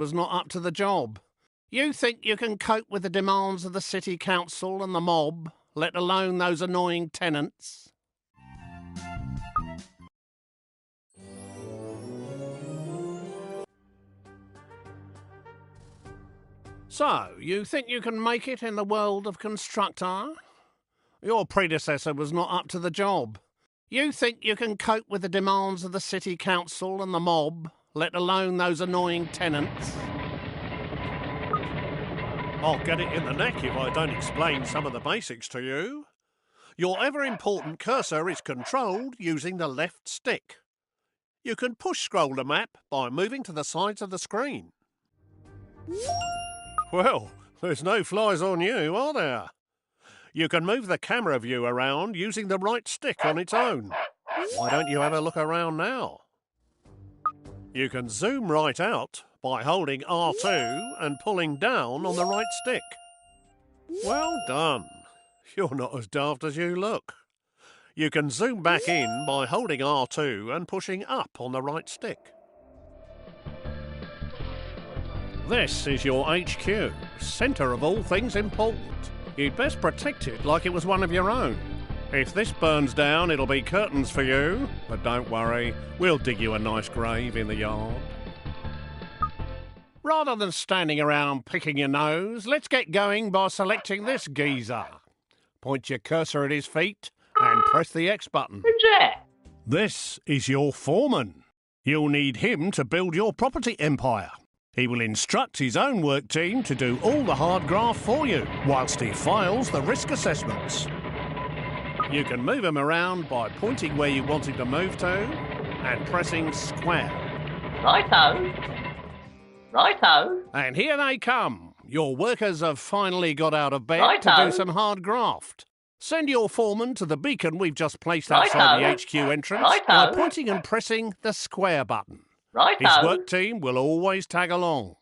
was not up to the job. You think you can cope with the demands of the city council and the mob, let alone those annoying tenants? So, you think you can make it in the world of Constructor? Your predecessor was not up to the job. You think you can cope with the demands of the city council and the mob, let alone those annoying tenants? I'll get it in the neck if I don't explain some of the basics to you. Your ever-important cursor is controlled using the left stick. You can push-scroll the map by moving to the sides of the screen. Well, there's no flies on you, are there? You can move the camera view around using the right stick on its own. Why don't you have a look around now? You can zoom right out by holding R2 and pulling down on the right stick. Well done. You're not as daft as you look. You can zoom back in by holding R2 and pushing up on the right stick. This is your HQ, centre of all things important. You'd best protect it like it was one of your own. If this burns down, it'll be curtains for you, but don't worry, we'll dig you a nice grave in the yard. Rather than standing around picking your nose, let's get going by selecting this geezer. Point your cursor at his feet and press the X button. Who's that? This is your foreman. You'll need him to build your property empire. He will instruct his own work team to do all the hard graft for you, whilst he files the risk assessments. You can move him around by pointing where you want him to move to and pressing square. Righto. Righto. And here they come. Your workers have finally got out of bed Righto. to do some hard graft. Send your foreman to the beacon we've just placed outside Righto. the HQ entrance Righto. by pointing and pressing the square button. Righto. His work team will always tag along.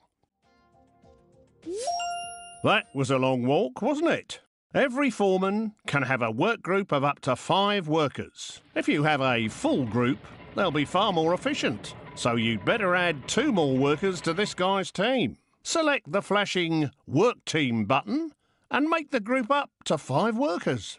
That was a long walk, wasn't it? Every foreman can have a work group of up to 5 workers. If you have a full group, they'll be far more efficient. So you'd better add 2 more workers to this guy's team. Select the flashing Work Team button and make the group up to 5 workers.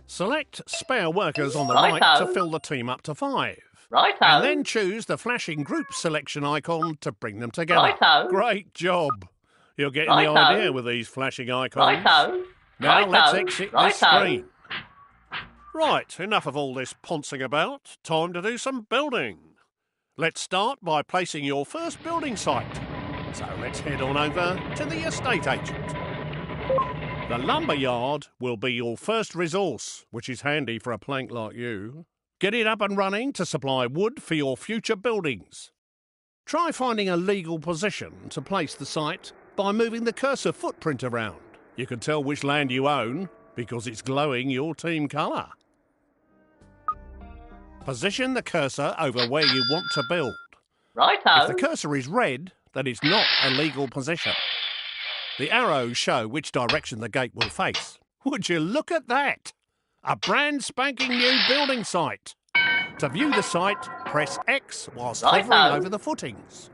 Select Spare Workers on the right Righto. to fill the team up to 5. Righto. And then choose the flashing group selection icon to bring them together. Righto. Great job. You're getting Righto. the idea with these flashing icons. Righto. Now Righto. let's exit this Righto. screen. Right, enough of all this poncing about. Time to do some building. Let's start by placing your first building site. So let's head on over to the estate agent. The lumber yard will be your first resource, which is handy for a plank like you. Get it up and running to supply wood for your future buildings. Try finding a legal position to place the site by moving the cursor footprint around. You can tell which land you own because it's glowing your team colour. Position the cursor over where you want to build. Righto. If the cursor is red, then it's not a legal position. The arrows show which direction the gate will face. Would you look at that? A brand spanking new building site. To view the site, press X whilst hovering Righto. over the footings.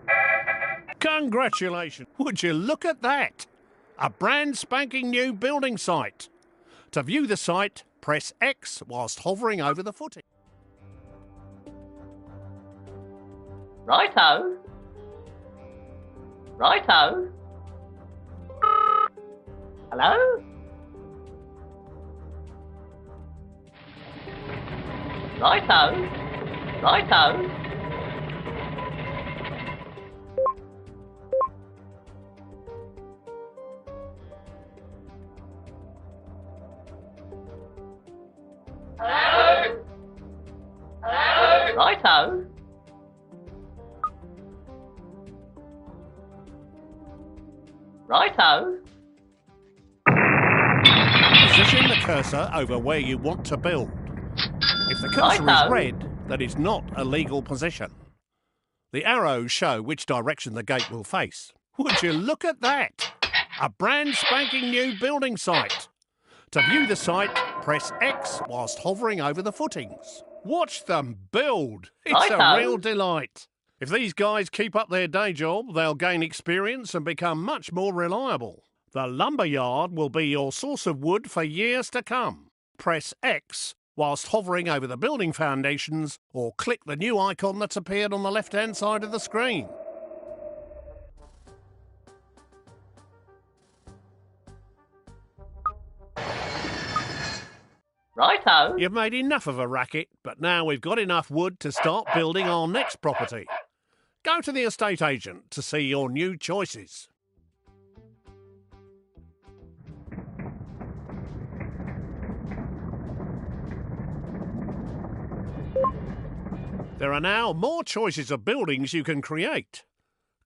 Congratulations! Would you look at that? A brand spanking new building site. To view the site, press X whilst hovering over the footing. Righto. Righto. Hello? Righto. Righto. Hello? Hello? Righto. Righto. Position the cursor over where you want to build. If the cursor is Righto. red, that is not a legal position. The arrows show which direction the gate will face. Would you look at that? A brand spanking new building site. To view the site, press X whilst hovering over the footings. Watch them build. It's a Righto. real delight. If these guys keep up their day job, they'll gain experience and become much more reliable. The lumber yard will be your source of wood for years to come. Press X whilst hovering over the building foundations, or click the new icon that's appeared on the left-hand side of the screen. Righto. You've made enough of a racket, but now we've got enough wood to start building our next property. Go to the estate agent to see your new choices. There are now more choices of buildings you can create.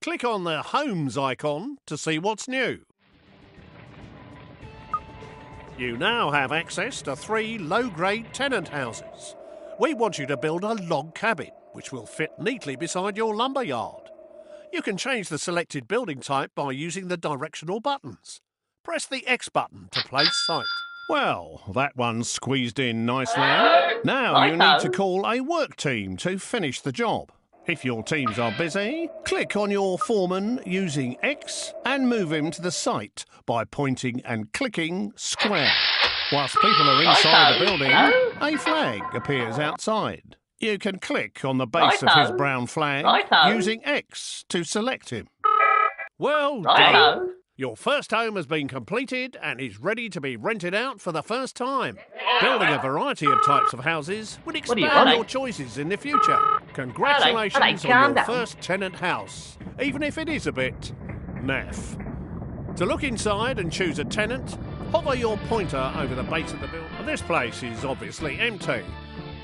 Click on the Homes icon to see what's new. You now have access to 3 low-grade tenant houses. We want you to build a log cabin, which will fit neatly beside your lumber yard. You can change the selected building type by using the directional buttons. Press the X button to place site. Well, that one's squeezed in nicely. Now you need to call a work team to finish the job. If your teams are busy, click on your foreman using X and move him to the site by pointing and clicking square. Whilst people are inside the building, a flag appears outside. You can click on the base of his brown flag using X to select him. Well done! Your first home has been completed and is ready to be rented out for the first time. Building a variety of types of houses would expand your choices in the future. Congratulations on your first tenant house, even if it is a bit naff. To look inside and choose a tenant, hover your pointer over the base of the building. This place is obviously empty.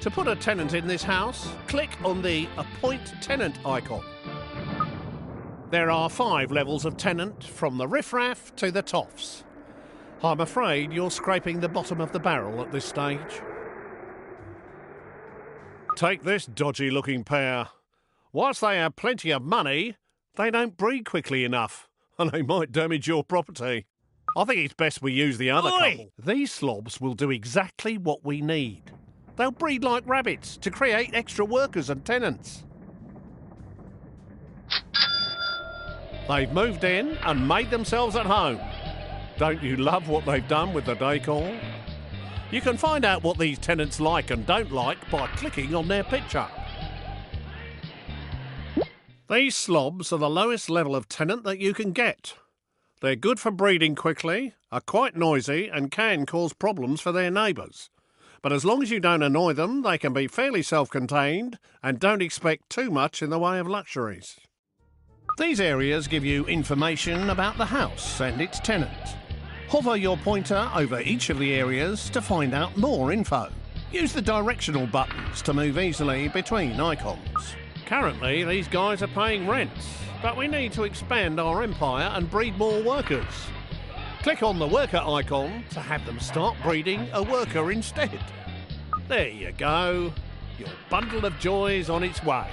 To put a tenant in this house, click on the Appoint Tenant icon. There are 5 levels of tenant, from the riffraff to the toffs. I'm afraid you're scraping the bottom of the barrel at this stage. Take this dodgy-looking pair. Whilst they have plenty of money, they don't breed quickly enough, and they might damage your property. I think it's best we use the other couple. These slobs will do exactly what we need. They'll breed like rabbits to create extra workers and tenants. They've moved in and made themselves at home. Don't you love what they've done with the decor? You can find out what these tenants like and don't like by clicking on their picture. These slobs are the lowest level of tenant that you can get. They're good for breeding quickly, are quite noisy and can cause problems for their neighbours. But as long as you don't annoy them, they can be fairly self-contained and don't expect too much in the way of luxuries. These areas give you information about the house and its tenant. Hover your pointer over each of the areas to find out more info. Use the directional buttons to move easily between icons. Currently, these guys are paying rents, but we need to expand our empire and breed more workers. Click on the worker icon to have them start breeding a worker instead. There you go. Your bundle of joy is on its way.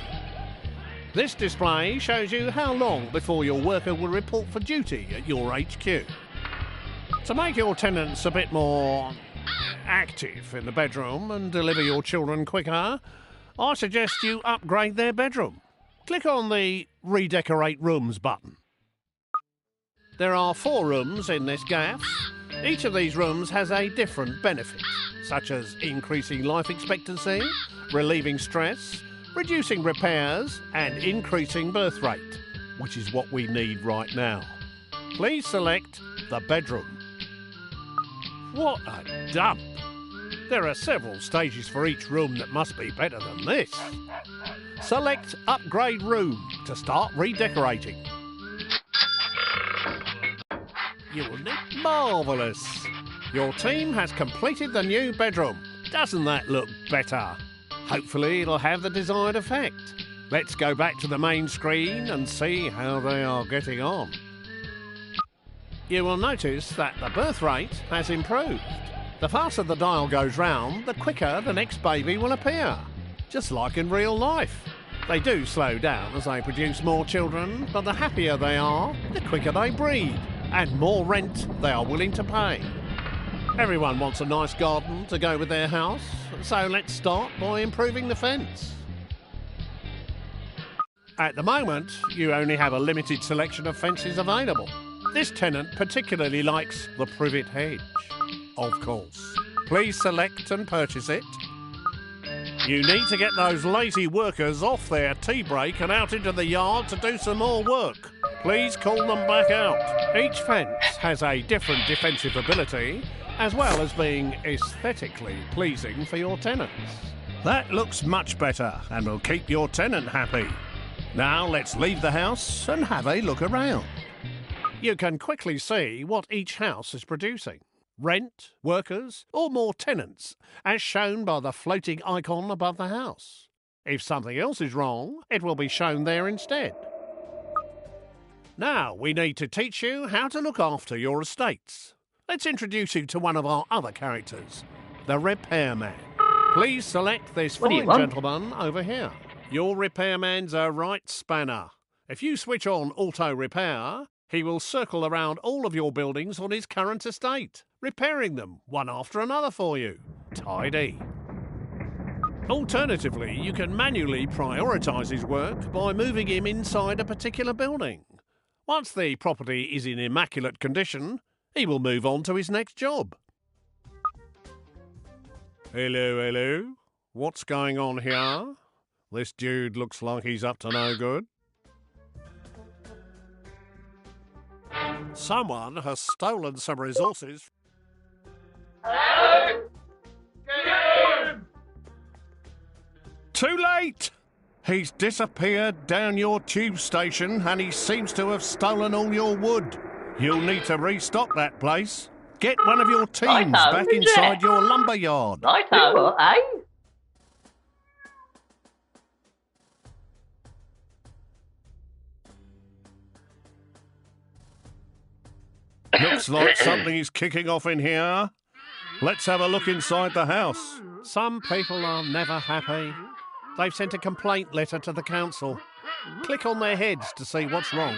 This display shows you how long before your worker will report for duty at your HQ. To make your tenants a bit more active in the bedroom and deliver your children quicker, I suggest you upgrade their bedroom. Click on the Redecorate Rooms button. There are 4 rooms in this gaff. Each of these rooms has a different benefit, such as increasing life expectancy, relieving stress, reducing repairs and increasing birth rate, which is what we need right now. Please select the bedroom. What a dump! There are several stages for each room that must be better than this. Select Upgrade Room to start redecorating. Marvellous! Your team has completed the new bedroom. Doesn't that look better? Hopefully it'll have the desired effect. Let's go back to the main screen and see how they are getting on. You will notice that the birth rate has improved. The faster the dial goes round, the quicker the next baby will appear. Just like in real life. They do slow down as they produce more children, but the happier they are, the quicker they breed, and more rent they are willing to pay. Everyone wants a nice garden to go with their house, so let's start by improving the fence. At the moment, you only have a limited selection of fences available. This tenant particularly likes the privet hedge, of course. Please select and purchase it. You need to get those lazy workers off their tea break and out into the yard to do some more work. Please call them back out. Each fence has a different defensive ability, as well as being aesthetically pleasing for your tenants. That looks much better and will keep your tenant happy. Now let's leave the house and have a look around. You can quickly see what each house is producing. Rent, workers, or more tenants, as shown by the floating icon above the house. If something else is wrong, it will be shown there instead. Now we need to teach you how to look after your estates. Let's introduce you to one of our other characters, the repairman. Please select this fine gentleman over here. Your repairman's a right spanner. If you switch on auto repair, he will circle around all of your buildings on his current estate, repairing them one after another for you. Tidy. Alternatively, you can manually prioritise his work by moving him inside a particular building. Once the property is in immaculate condition, he will move on to his next job. Hello. What's going on here? This dude looks like he's up to no good. Someone has stolen some resources. Hello? Too late! He's disappeared down your tube station and he seems to have stolen all your wood. You'll need to restock that place. Get one of your teams back inside your lumber yard. Righto, eh? Looks like something is kicking off in here. Let's have a look inside the house. Some people are never happy. They've sent a complaint letter to the council. Click on their heads to see what's wrong.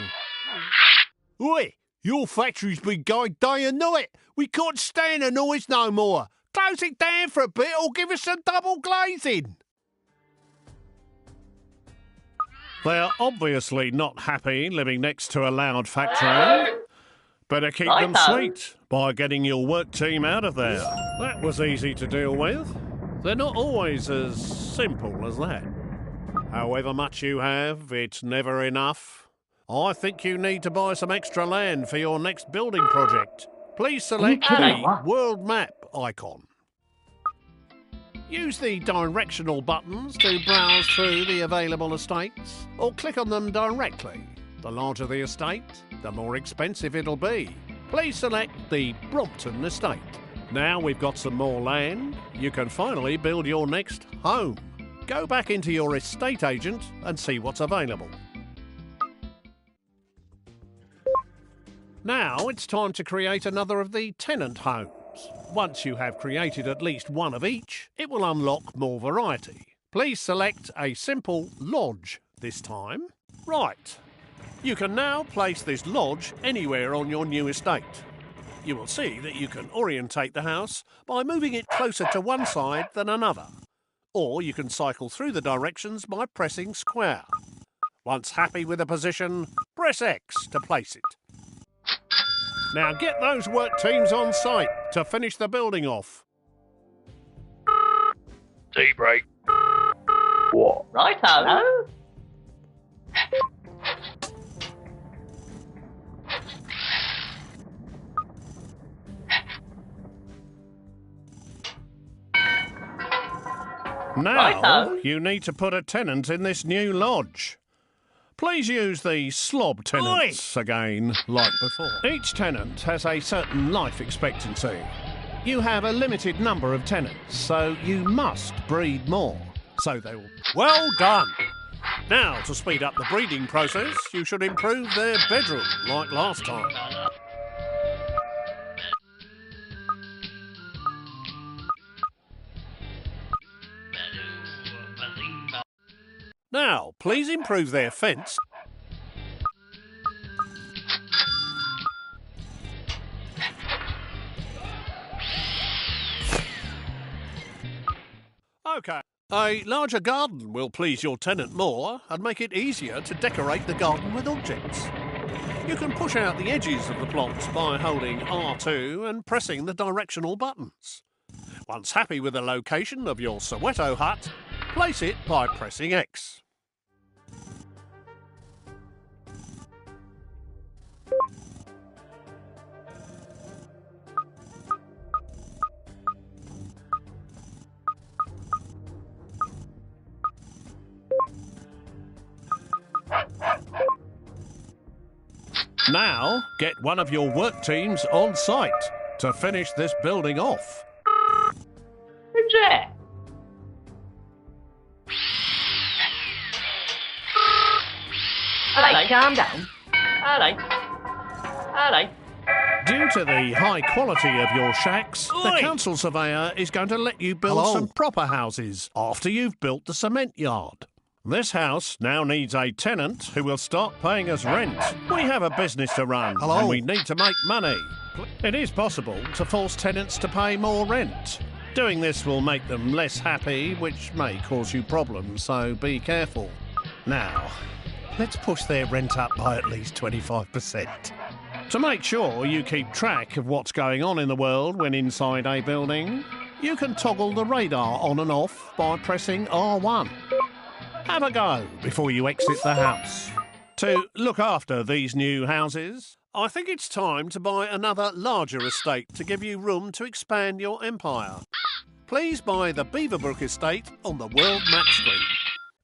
Oi! Your factory's been going day and night. We can't stand the noise no more. Close it down for a bit or give us some double glazing. They're obviously not happy living next to a loud factory. Better keep them sweet by getting your work team out of there. That was easy to deal with. They're not always as simple as that. However much you have, it's never enough. I think you need to buy some extra land for your next building project. Please select the world map icon. Use the directional buttons to browse through the available estates, or click on them directly. The larger the estate, the more expensive it'll be. Please select the Brompton estate. Now we've got some more land, you can finally build your next home. Go back into your estate agent and see what's available. Now it's time to create another of the tenant homes. Once you have created at least one of each, it will unlock more variety. Please select a simple lodge this time. Right. You can now place this lodge anywhere on your new estate. You will see that you can orientate the house by moving it closer to one side than another. Or you can cycle through the directions by pressing square. Once happy with the position, press X to place it. Now get those work teams on site to finish the building off. Tea break. What? Righto. Now you need to put a tenant in this new lodge. Please use the slob tenants again, like before. Each tenant has a certain life expectancy. You have a limited number of tenants, so you must breed more. So they will... Well done! Now, to speed up the breeding process, you should improve their bedroom, like last time. Now, please improve their fence. Okay. A larger garden will please your tenant more and make it easier to decorate the garden with objects. You can push out the edges of the plots by holding R2 and pressing the directional buttons. Once happy with the location of your Soweto hut, place it by pressing X. Now, get one of your work teams on site to finish this building off. Who's there? Alright, calm down. Alright. Due to the high quality of your shacks, the council surveyor is going to let you build some proper houses after you've built the cement yard. This house now needs a tenant who will start paying us rent. We have a business to run and we need to make money. It is possible to force tenants to pay more rent. Doing this will make them less happy, which may cause you problems, so be careful. Now, let's push their rent up by at least 25%. To make sure you keep track of what's going on in the world when inside a building, you can toggle the radar on and off by pressing R1. Have a go before you exit the house. To look after these new houses, I think it's time to buy another larger estate to give you room to expand your empire. Please buy the Beaverbrook estate on the world map screen.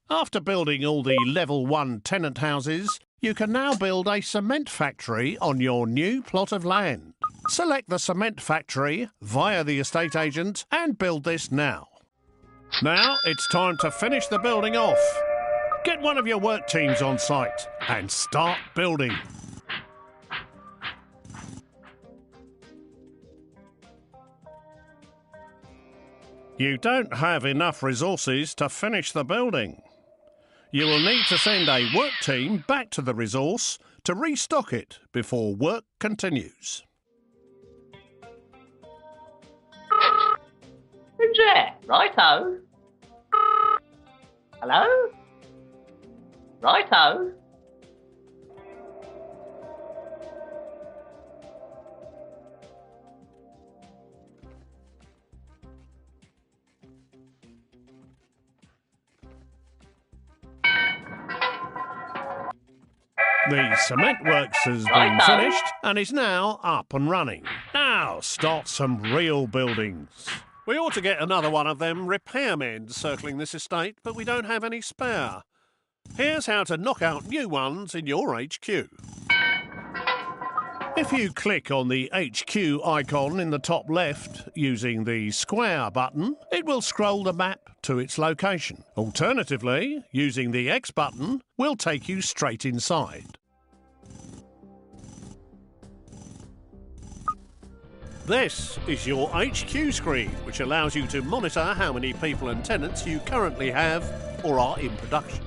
After building all the level 1 tenant houses, you can now build a cement factory on your new plot of land. Select the cement factory via the estate agent and build this now. Now it's time to finish the building off. Get one of your work teams on site and start building. You don't have enough resources to finish the building. You will need to send a work team back to the resource to restock it before work continues. Who's there? Righto. Hello? Righto. The cement works has been finished and is now up and running. Now start some real buildings. We ought to get another one of them repairmen circling this estate, but we don't have any spare. Here's how to knock out new ones in your HQ. If you click on the HQ icon in the top left using the square button, it will scroll the map to its location. Alternatively, using the X button will take you straight inside. This is your HQ screen, which allows you to monitor how many people and tenants you currently have or are in production.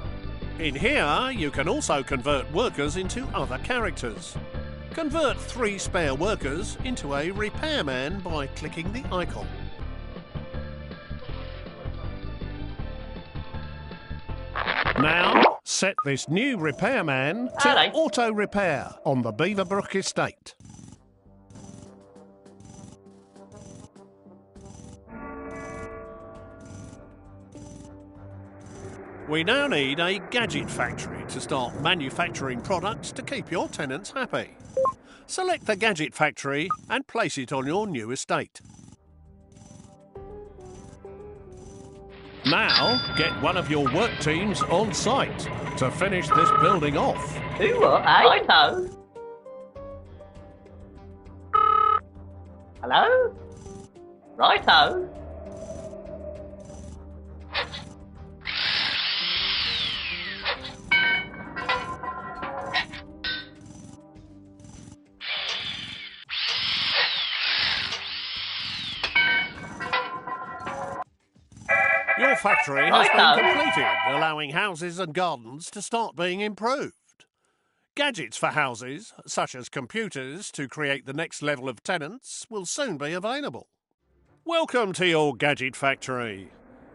In here, you can also convert workers into other characters. Convert 3 spare workers into a repairman by clicking the icon. Now, set this new repairman to auto repair on the Beaverbrook estate. We now need a gadget factory to start manufacturing products to keep your tenants happy. Select the gadget factory and place it on your new estate. Now, get one of your work teams on site to finish this building off. Who what, eh? Righto. Hello? Righto. Your factory has been completed, allowing houses and gardens to start being improved. Gadgets for houses, such as computers to create the next level of tenants, will soon be available. Welcome to your gadget factory.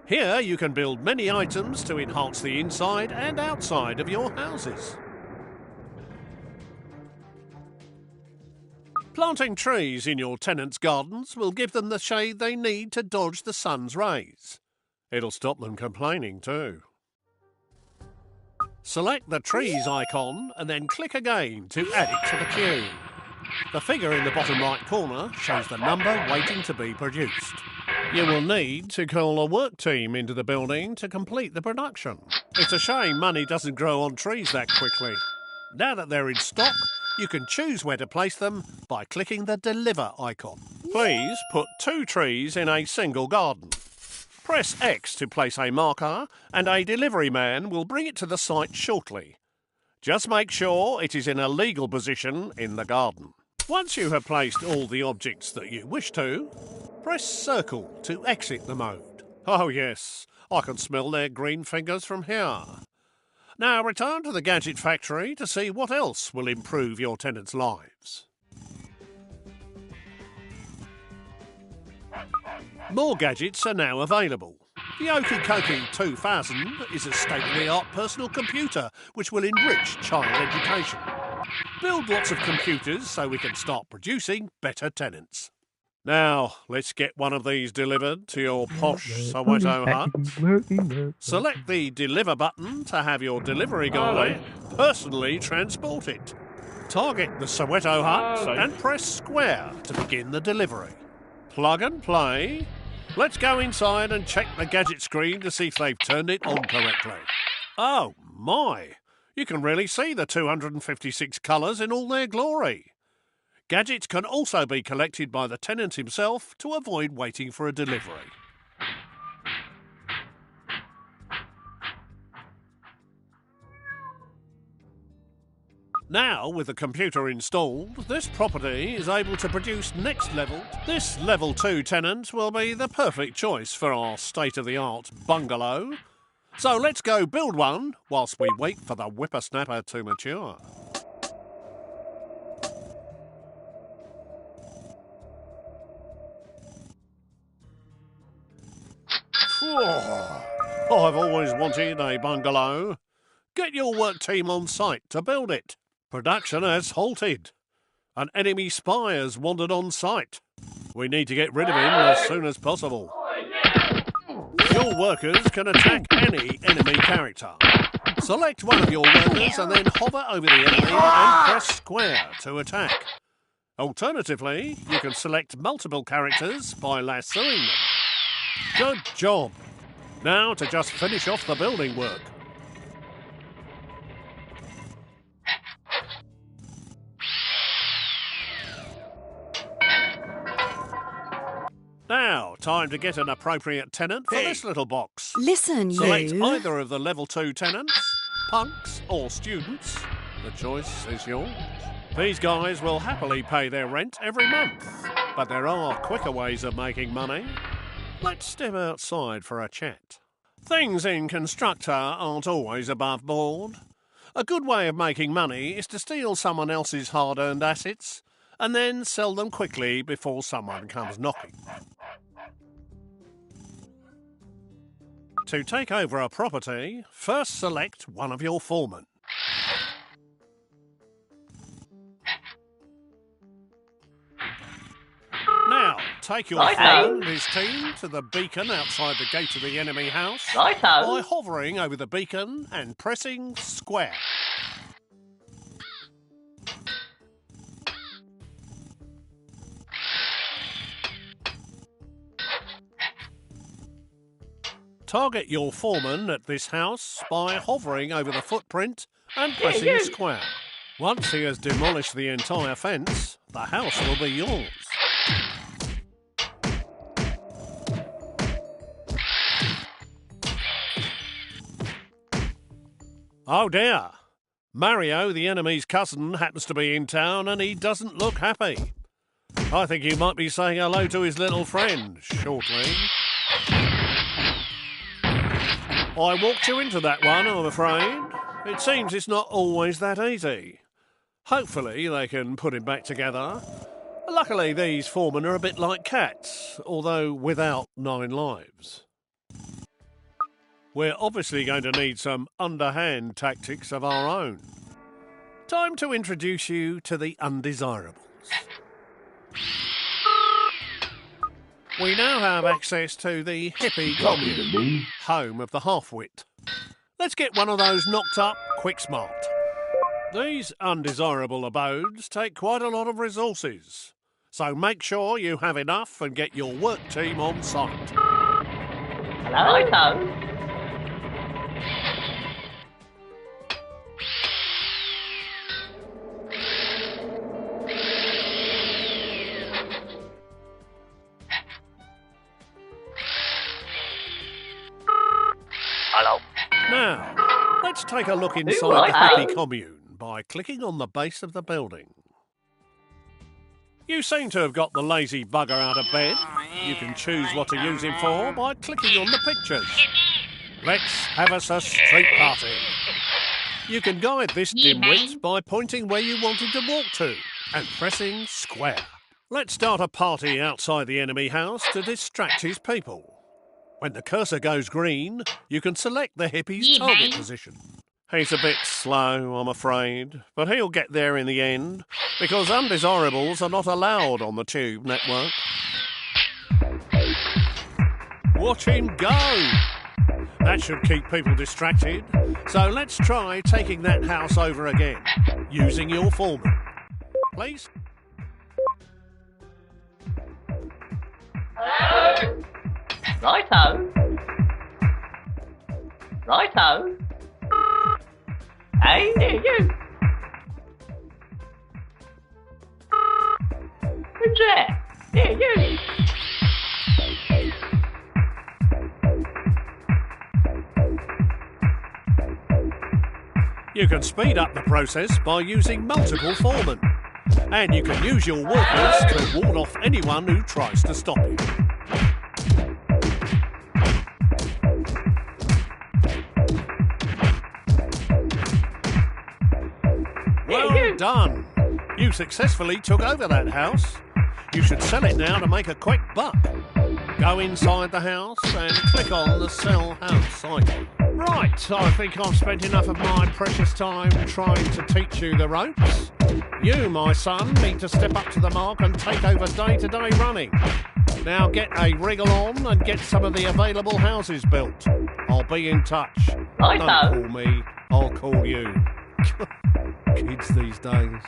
Here you can build many items to enhance the inside and outside of your houses. Planting trees in your tenants' gardens will give them the shade they need to dodge the sun's rays. It'll stop them complaining too. Select the trees icon and then click again to add it to the queue. The figure in the bottom right corner shows the number waiting to be produced. You will need to call a work team into the building to complete the production. It's a shame money doesn't grow on trees that quickly. Now that they're in stock, you can choose where to place them by clicking the Deliver icon. Please put 2 trees in a single garden. Press X to place a marker and a delivery man will bring it to the site shortly. Just make sure it is in a legal position in the garden. Once you have placed all the objects that you wish to, press Circle to exit the mode. Oh yes, I can smell their green fingers from here. Now return to the gadget factory to see what else will improve your tenants' lives. More gadgets are now available. The Okie Kokie 2000 is a state-of-the-art personal computer which will enrich child education. Build lots of computers so we can start producing better tenants. Now, let's get one of these delivered to your posh Soweto hut. Select the Deliver button to have your delivery guy personally transport it. Target the Soweto hut and press Square to begin the delivery. Plug and play. Let's go inside and check the gadget screen to see if they've turned it on correctly. Oh my! You can really see the 256 colours in all their glory. Gadgets can also be collected by the tenant himself to avoid waiting for a delivery. Now, with the computer installed, this property is able to produce next level. This level 2 tenant will be the perfect choice for our state-of-the-art bungalow. So let's go build one whilst we wait for the whippersnapper to mature. I've always wanted a bungalow. Get your work team on site to build it. Production has halted. An enemy spy has wandered on site. We need to get rid of him as soon as possible. Your workers can attack any enemy character. Select one of your workers and then hover over the enemy and press square to attack. Alternatively, you can select multiple characters by lassoing them. Good job. Now to just finish off the building work. Now, time to get an appropriate tenant for this little box. Listen, Select you. either of the level 2 tenants, punks or students. The choice is yours. These guys will happily pay their rent every month, but there are quicker ways of making money. Let's step outside for a chat. Things in Constructor aren't always above board. A good way of making money is to steal someone else's hard-earned assets and then sell them quickly before someone comes knocking. To take over a property, first select one of your foremen. Now, take your foreman and his team to the beacon outside the gate of the enemy house by hovering over the beacon and pressing square. Target your foreman at this house by hovering over the footprint and pressing square. Once he has demolished the entire fence, the house will be yours. Oh dear! Mario, the enemy's cousin, happens to be in town and he doesn't look happy. I think he might be saying hello to his little friend shortly. I walked you into that one, I'm afraid. It seems it's not always that easy. Hopefully they can put him back together. Luckily these foremen are a bit like cats, although without 9 lives. we're obviously going to need some underhand tactics of our own. Time to introduce you to the undesirables. We now have access to the hippie commune, home of the half-wit. Let's get one of those knocked up quick smart. These undesirable abodes take quite a lot of resources, so make sure you have enough and get your work team on site. Hello? Righto. Hello. Now, let's take a look inside Right, the hippie hey. commune by clicking on the base of the building. You seem to have got the lazy bugger out of bed. You can choose what to use him for by clicking on the pictures. Let's have us a street party. You can guide this dimwit by pointing where you want him to walk to and pressing square. Let's start a party outside the enemy house to distract his people. When the cursor goes green, you can select the hippie's target position. He's a bit slow, I'm afraid, but he'll get there in the end, because undesirables are not allowed on the Tube network. Watch him go! That should keep people distracted, so let's try taking that house over again, using your foreman. Please? Righto. Righto. Hey, there you. Who's that? There you. You can speed up the process by using multiple foremen, and you can use your workers to ward off anyone who tries to stop you. Well done! You successfully took over that house. You should sell it now to make a quick buck. Go inside the house and click on the Sell House icon. Right, I think I've spent enough of my precious time trying to teach you the ropes. You, my son, need to step up to the mark and take over day-to-day running. Now get a wriggle on and get some of the available houses built. I'll be in touch. Righto. Don't call me, I'll call you. Kids these days.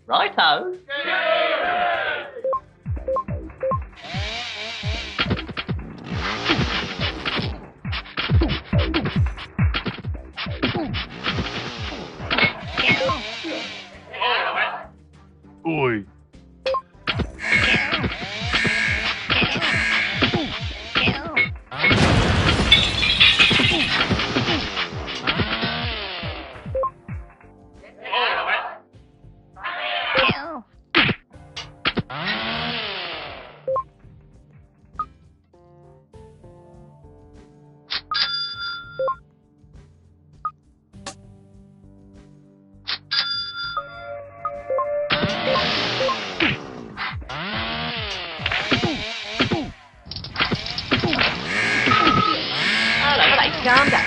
Righto. Oi. Calm down.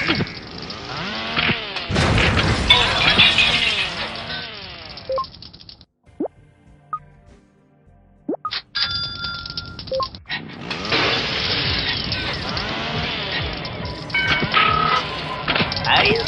Hey.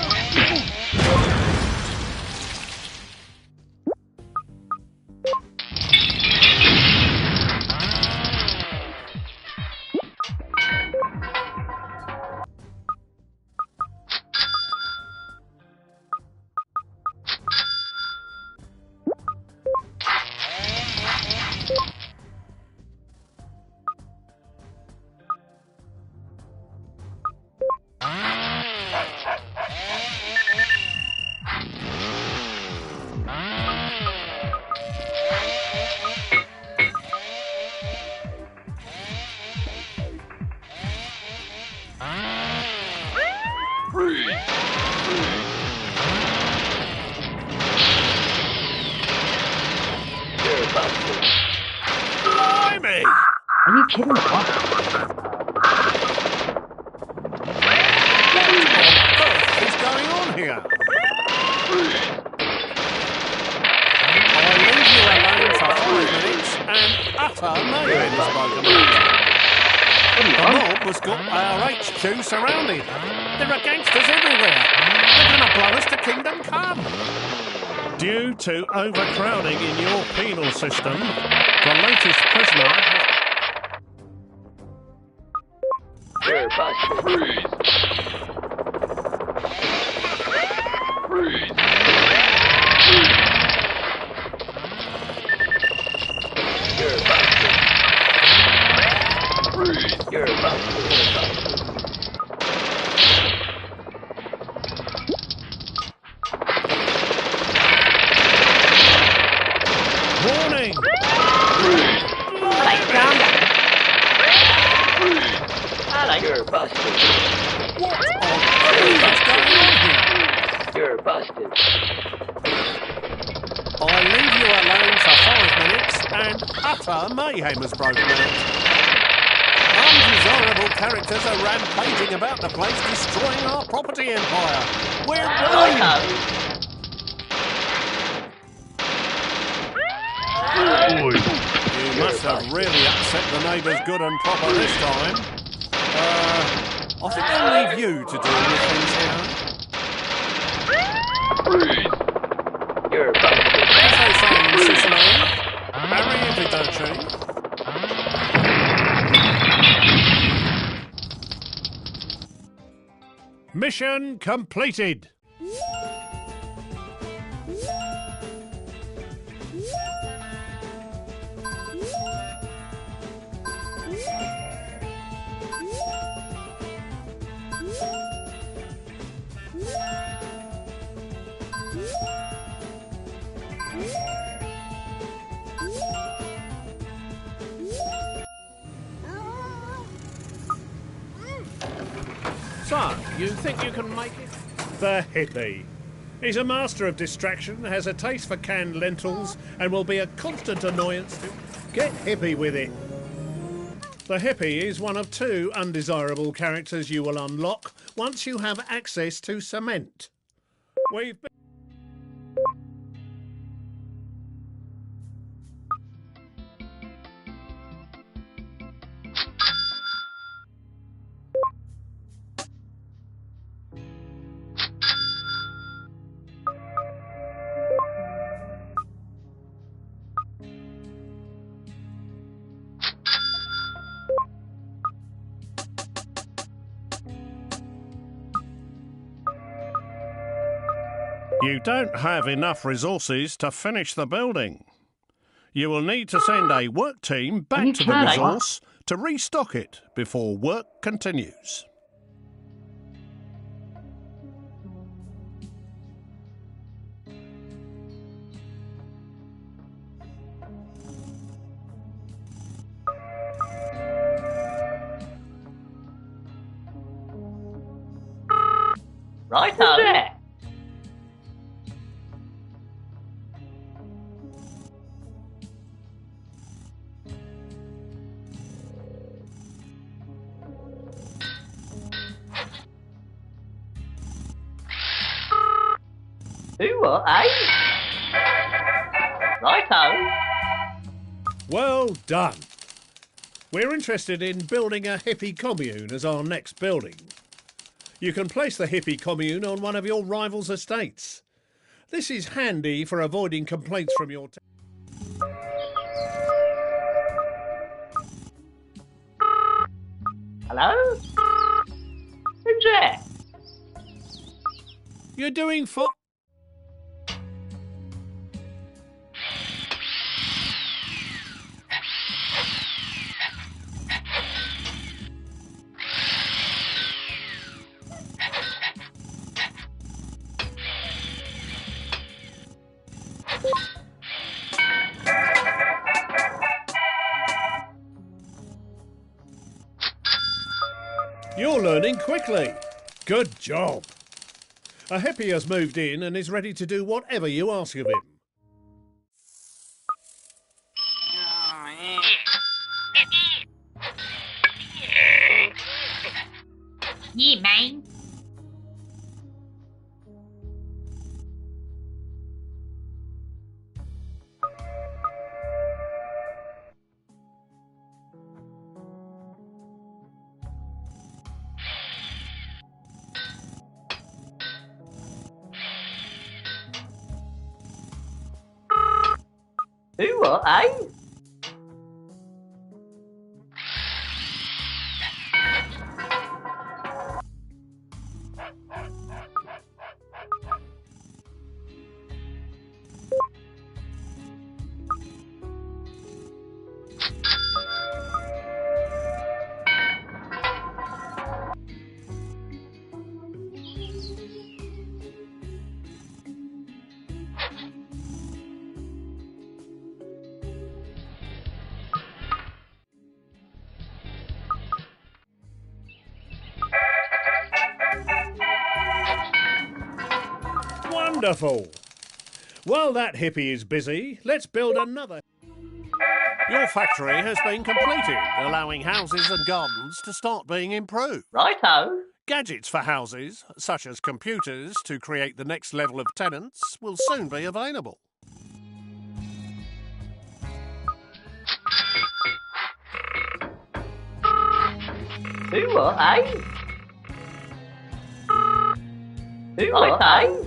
go. I leave you alone for 5 minutes and utter mayhem is broken out. The mob has got our HQ surrounded. There are gangsters everywhere. They're going to blow us to kingdom come. Due to overcrowding in your penal system, the latest prisoner has... You're busted. Freeze. Freeze. You're busted. Freeze. You're busted. Warning! Alright, calm down. Alright. You're busted. What on earth is going on here? You're busted. I leave you alone for 5 minutes and utter mayhem has broken out. Undesirable characters are rampaging about the place, destroying our property empire. We're going! You must have really upset the neighbours good and proper this time. I think I'll leave you to deal with things here. Freeze. You're busted. As they say in Sicily, arrivederci. Mission completed. So, you think you can make it? The hippie. He's a master of distraction, has a taste for canned lentils, and will be a constant annoyance to... Get hippie with it. The hippie is one of 2 undesirable characters you will unlock once you have access to cement. We've been... You don't have enough resources to finish the building. You will need to send a work team back to the resource to restock it before work continues. Right on. There. Who what, eh? Righto. Well done. We're interested in building a hippie commune as our next building. You can place the hippie commune on one of your rivals' estates. This is handy for avoiding complaints from your... Hello? Who's there? You're doing fine. You're learning quickly. Good job. A hippie has moved in and is ready to do whatever you ask of him. Yeah, man. Who what, eh? Wonderful! While that hippie is busy, let's build another. Your factory has been completed, allowing houses and gardens to start being improved. Righto. Gadgets for houses, such as computers to create the next level of tenants, will soon be available. Who what, eh? Who what, eh?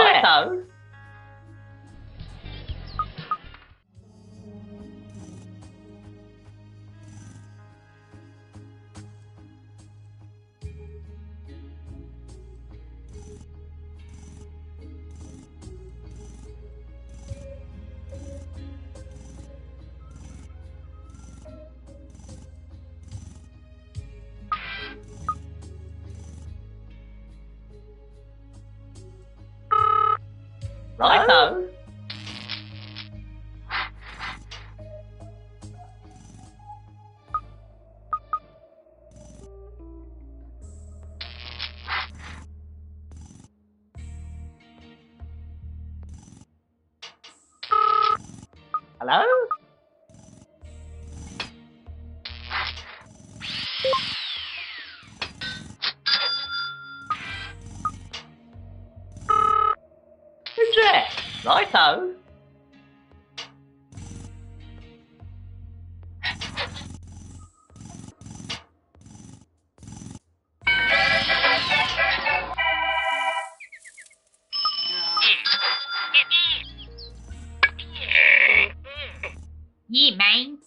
Righto. Righto. Hello? Who's there? Righto. Yeah, man.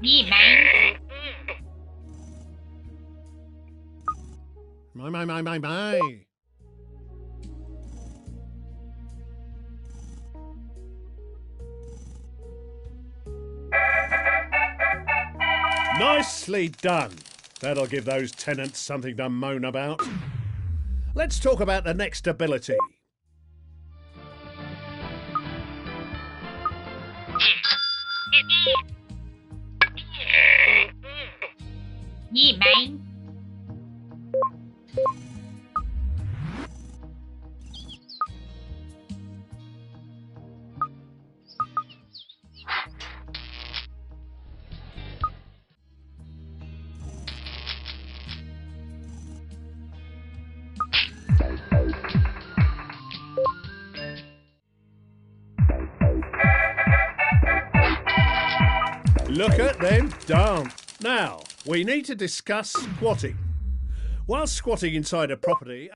Yeah, man. My. Nicely done. That'll give those tenants something to moan about. Let's talk about the next ability. Yeah, man. Look at them dance. Now, we need to discuss squatting. While squatting inside a property...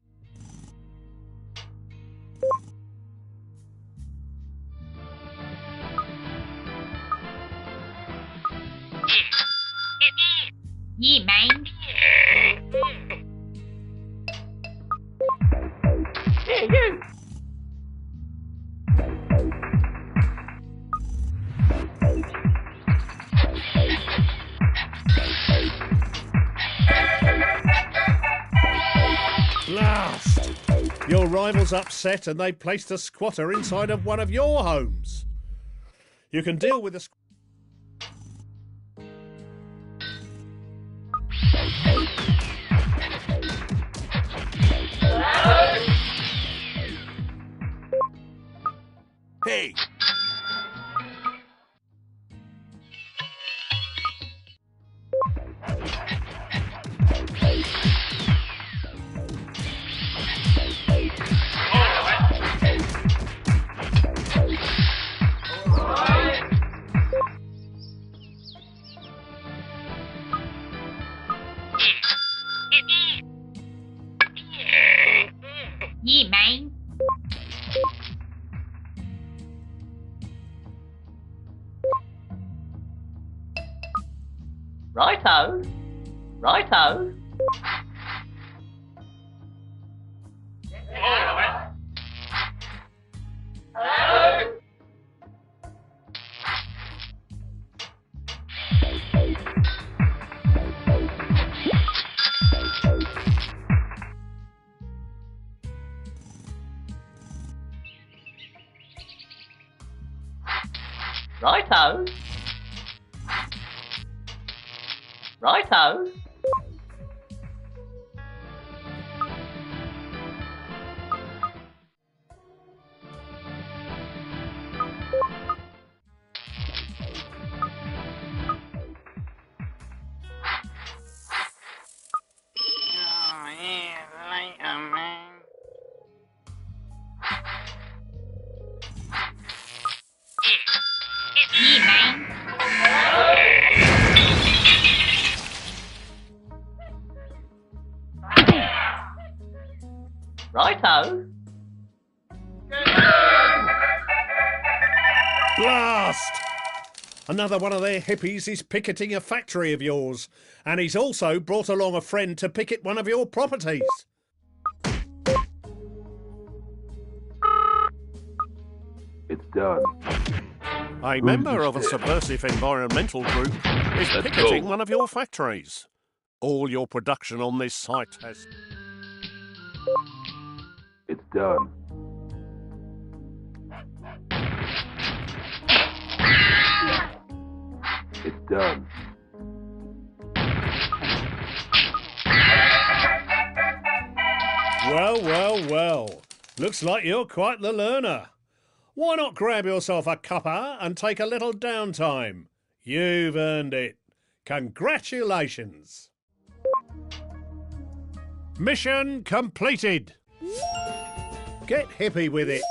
Yeah, man. Hey, you. Blast! Your rival's upset and they placed a squatter inside of one of your homes. You can deal with the... me! Yeah, man. Righto. Righto. Righto. Righto. Yeah, man. Righto. Blast! Another one of their hippies is picketing a factory of yours, and he's also brought along a friend to picket one of your properties. It's done. A member of a subversive environmental group is Let's picketing go. one of your factories. All your production on this site has... It's done. It's done. Well, well, well. Looks like you're quite the learner. Why not grab yourself a cuppa and take a little downtime? You've earned it. Congratulations. Mission completed. Get hippie with it.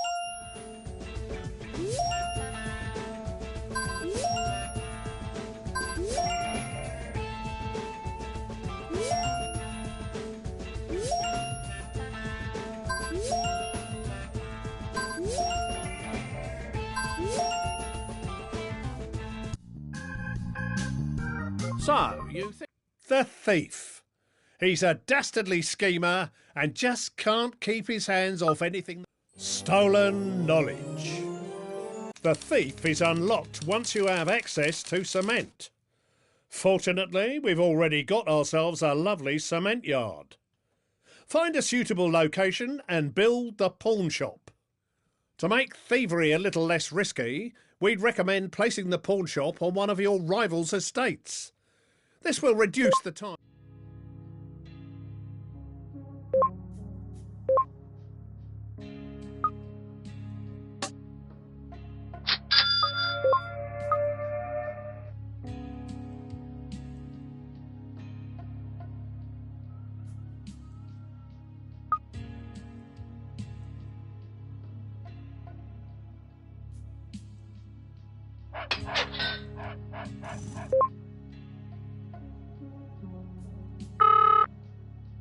So, you think... The thief. He's a dastardly schemer and just can't keep his hands off anything. Stolen knowledge. The thief is unlocked once you have access to cement. Fortunately, we've already got ourselves a lovely cement yard. Find a suitable location and build the pawn shop. To make thievery a little less risky, we'd recommend placing the pawn shop on one of your rivals' estates. This will reduce the time.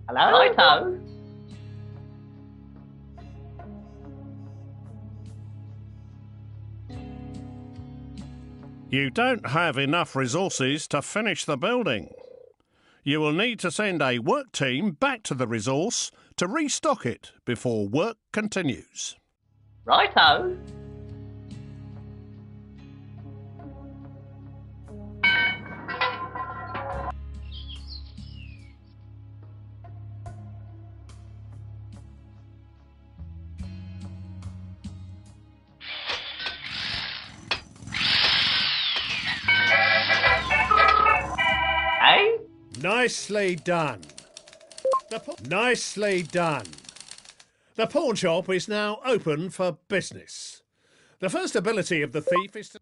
Hello? Righto. You don't have enough resources to finish the building. You will need to send a work team back to the resource to restock it before work continues. Righto. Hey? Nicely done. Nicely done. The pawn shop is now open for business. The first ability of the thief is to...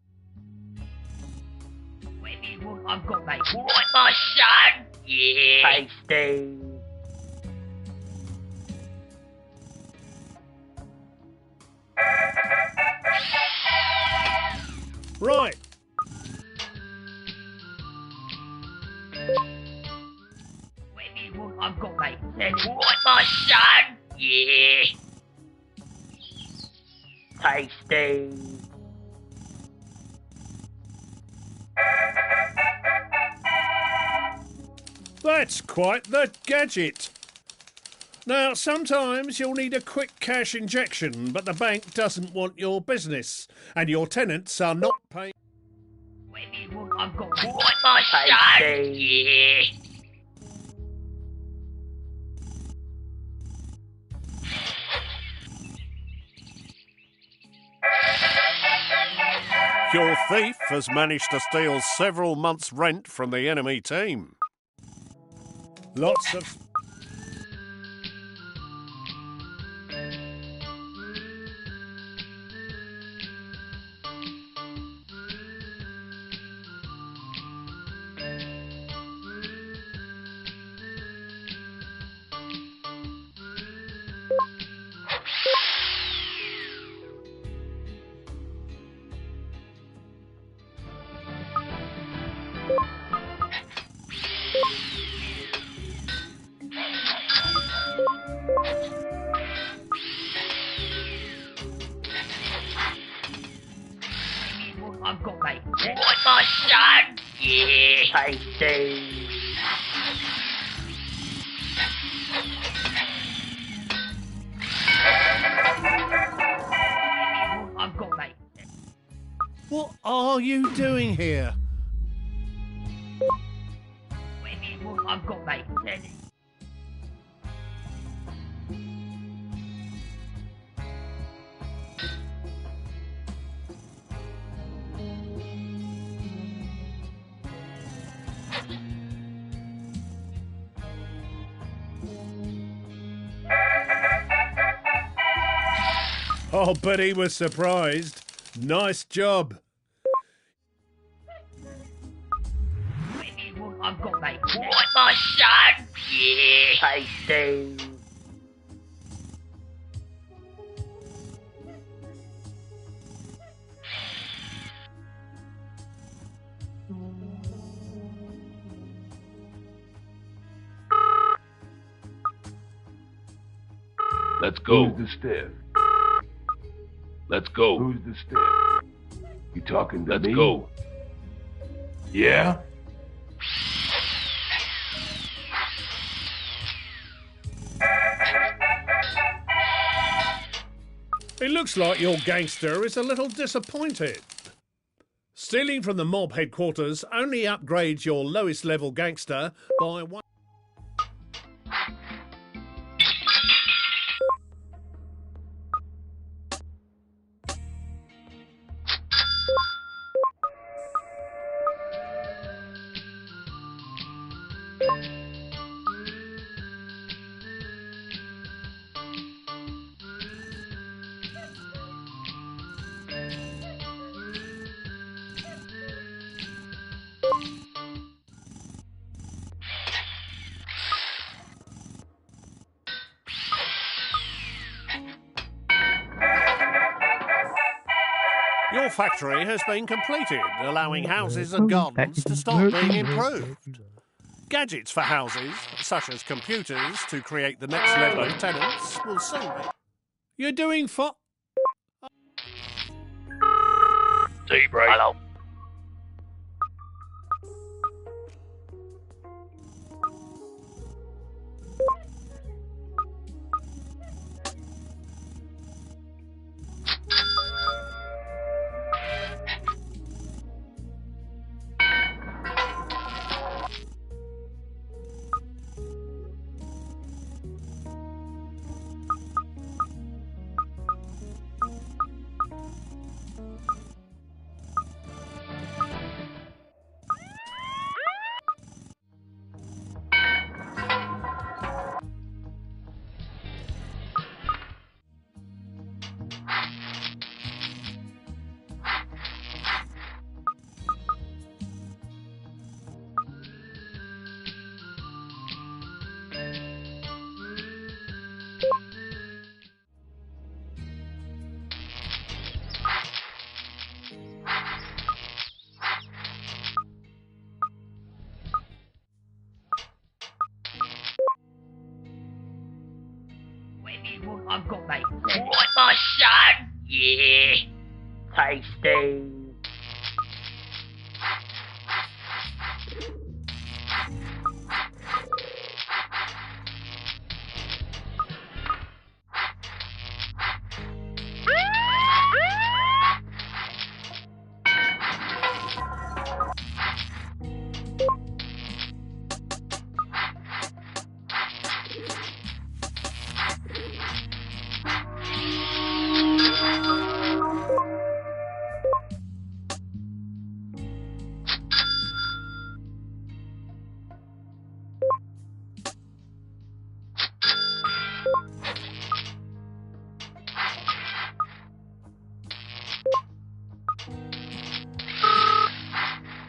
Whatever you want, I've got, mate. All right, my son. Yeah. Tasty. Right. Whatever you want, I've got, mate. All right, my son. Yeah. Tasty. That's quite the gadget. Now, sometimes you'll need a quick cash injection, but the bank doesn't want your business, and your tenants are not paying... Whatever you want, I've got, mate. All right, my son. Yeah. Your thief has managed to steal several months' rent from the enemy team. Lots of... I've got, mate. All right, my son. Yeah. Tasty. I've got, mate. What are you doing here? Whatever you want, I've got, mate. I'll bet he was surprised. Nice job. Whatever you want, I've got, mate. All right, my son. Yeah. Tasty. Let's go. Who's the stiff? Let's go. Who's the stiff? You talking to Let's me? go. Yeah? It looks like your gangster is a little disappointed. Stealing from the mob headquarters only upgrades your lowest level gangster by one. Your factory has been completed, allowing houses and gardens to start being improved. Gadgets for houses, such as computers to create the next level of tenants, will soon be. You're doing fine. Tea break. Hello. I've got, mate. Right, my son. Yeah. Tasty.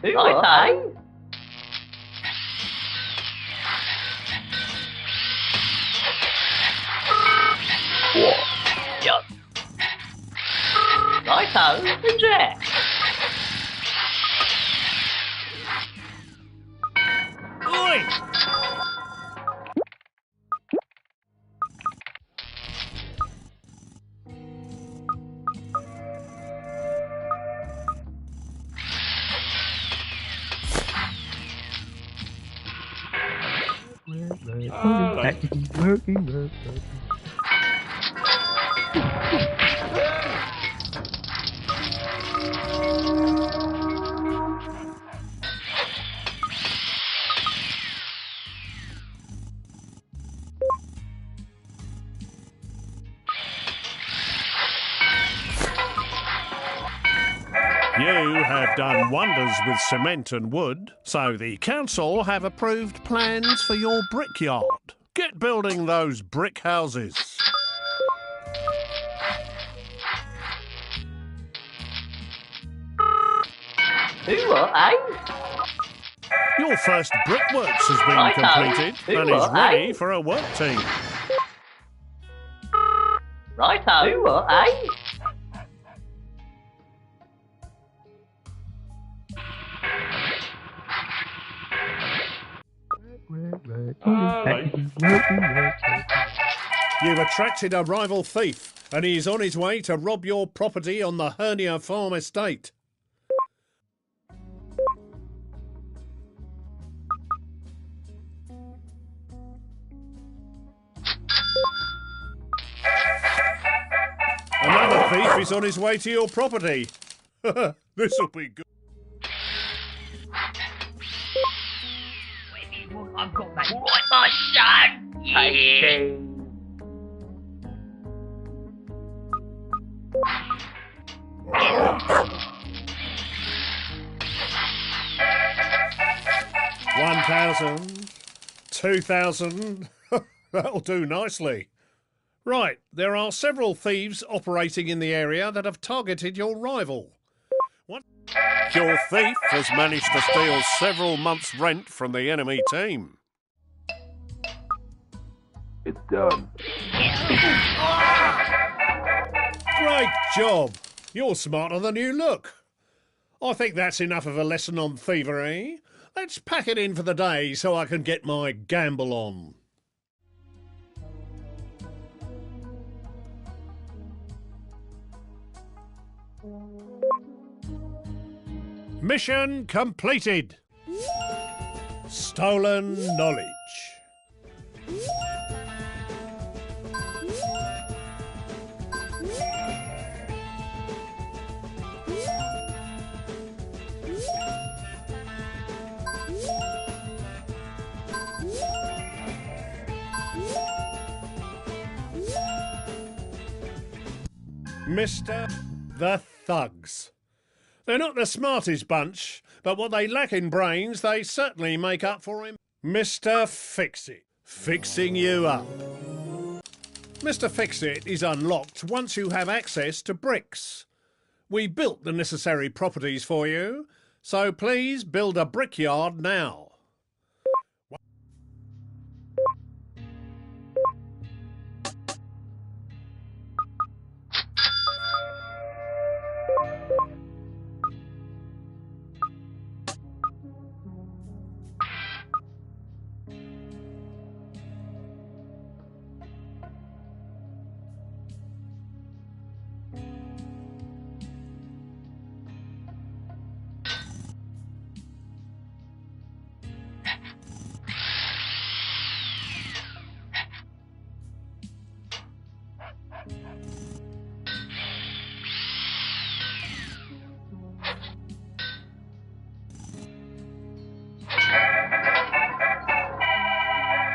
Righto. What? Yup. Righto. Who's that? Oi! You have done wonders with cement and wood, so the council have approved plans for your brickyard. Get building those brick houses. Who what, eh? Your first brickworks has been Righto. completed Who and is what, ready eh? for a work team. Righto. Who what, eh? You've attracted a rival thief, and he's on his way to rob your property on the Hernia Farm estate. Another thief is on his way to your property. This'll be good. Whatever you want, I've got, mate. Right, my son. Yeah. $1,000, $2,000. That'll do nicely. Right, there are several thieves operating in the area that have targeted your rival. What? Your thief has managed to steal several months' rent from the enemy team. It's done. Great job. You're smarter than you look. I think that's enough of a lesson on thievery. Let's pack it in for the day so I can get my gamble on. Mission completed. Stolen knowledge. Mr. the Thugs. They're not the smartest bunch, but what they lack in brains, they certainly make up for him. Mr. Fix-It. Fixing you up. Mr. Fix-It is unlocked once you have access to bricks. We built the necessary properties for you, so please build a brickyard now.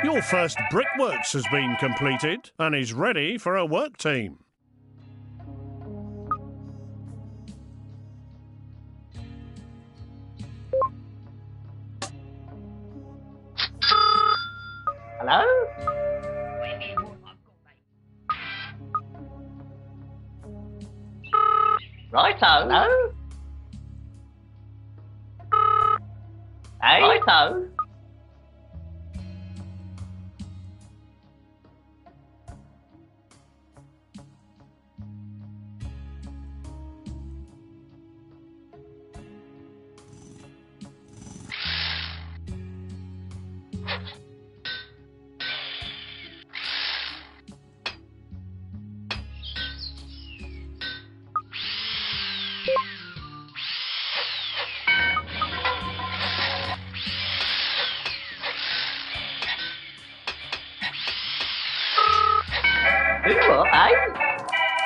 Your first brickworks has been completed and is ready for a work team. Hello? Righto. Hello? Hey? Righto.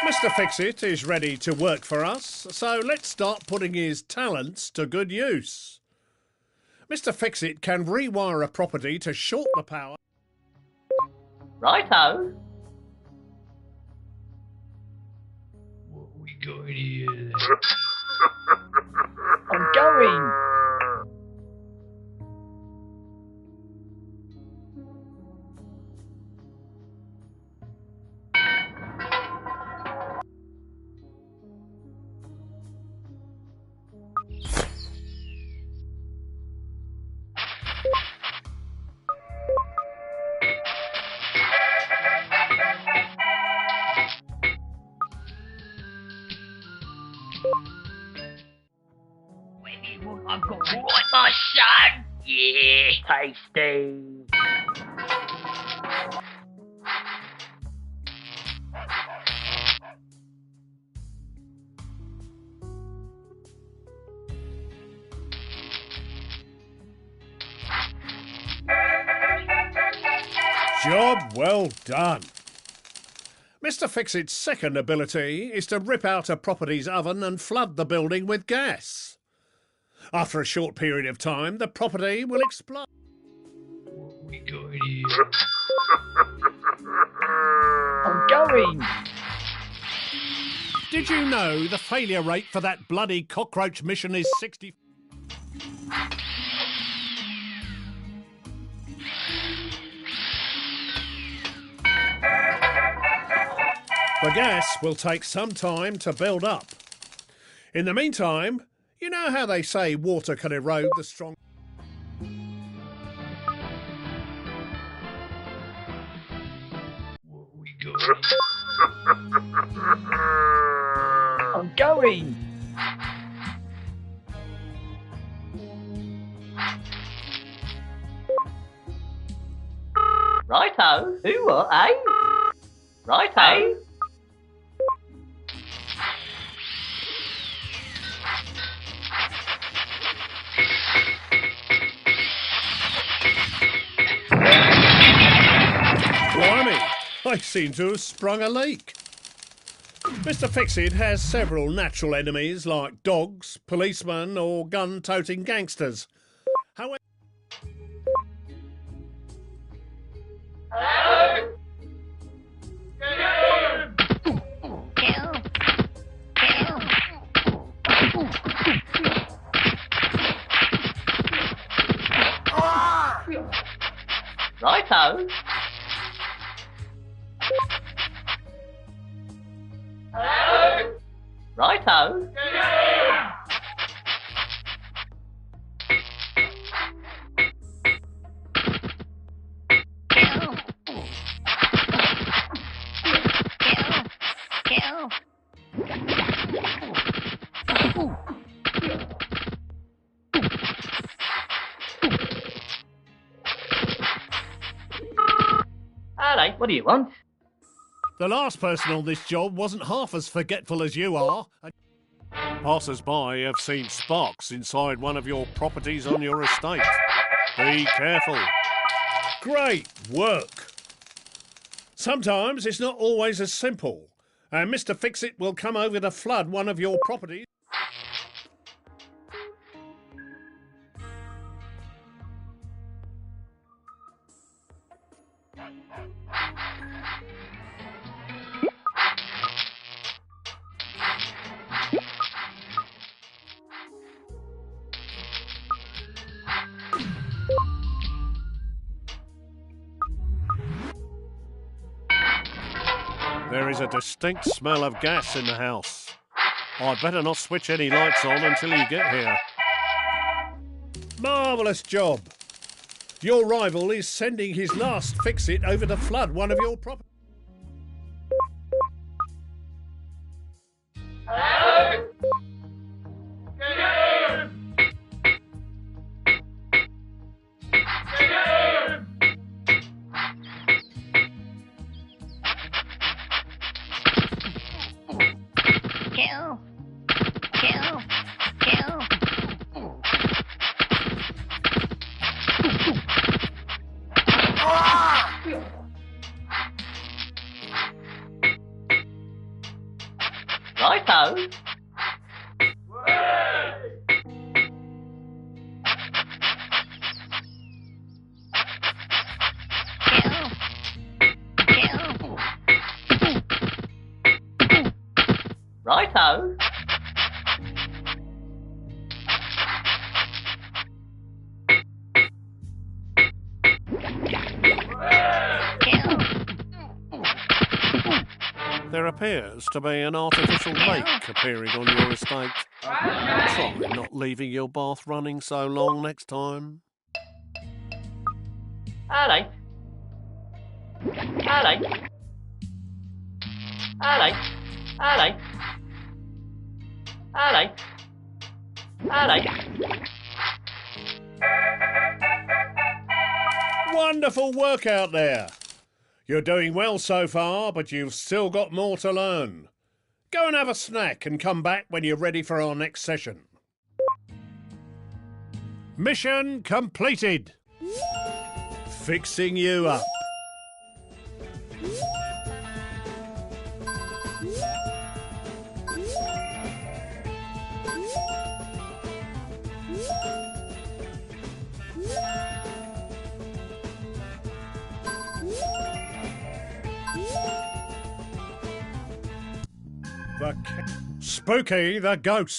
Mr. Fixit is ready to work for us, so let's start putting his talents to good use. Mr. Fixit can rewire a property to short the power. Righto. What we got here then? I'm going. I've got right, my son. Yeah, Tasty. Job well done. Mr. Fixit's second ability is to rip out a property's oven and flood the building with gas. After a short period of time, the property will explode. What we got here? I'm going. Did you know the failure rate for that bloody cockroach mission is 60? The gas will take some time to build up. In the meantime, you know how they say water can erode the strong... What we got here? I'm going. Righto. Who what, eh? Righto. Blimey, I seem to have sprung a leak. Mr. Fixit has several natural enemies like dogs, policemen or gun-toting gangsters. However... Righto. Righto. Hello, what do you want? The last person on this job wasn't half as forgetful as you are. Passers-by have seen sparks inside one of your properties on your estate. Be careful. Great work. Sometimes it's not always as simple, and Mr. Fixit will come over to flood one of your properties. There is a distinct smell of gas in the house. I'd better not switch any lights on until you get here. Marvellous job. Your rival is sending his last fix-it over to flood one of your properties. Kill. Kill. Kill. Righto. Kill. Righto. Kill. There appears to be an artificial lake appearing on your estate. Try not leaving your bath running so long next time. Hello. Hello. Hello. Hello. Hello. Hello. Wonderful work out there. You're doing well so far, but you've still got more to learn. Go and have a snack and come back when you're ready for our next session. Mission completed. Fixing you up. Spooky the Ghost.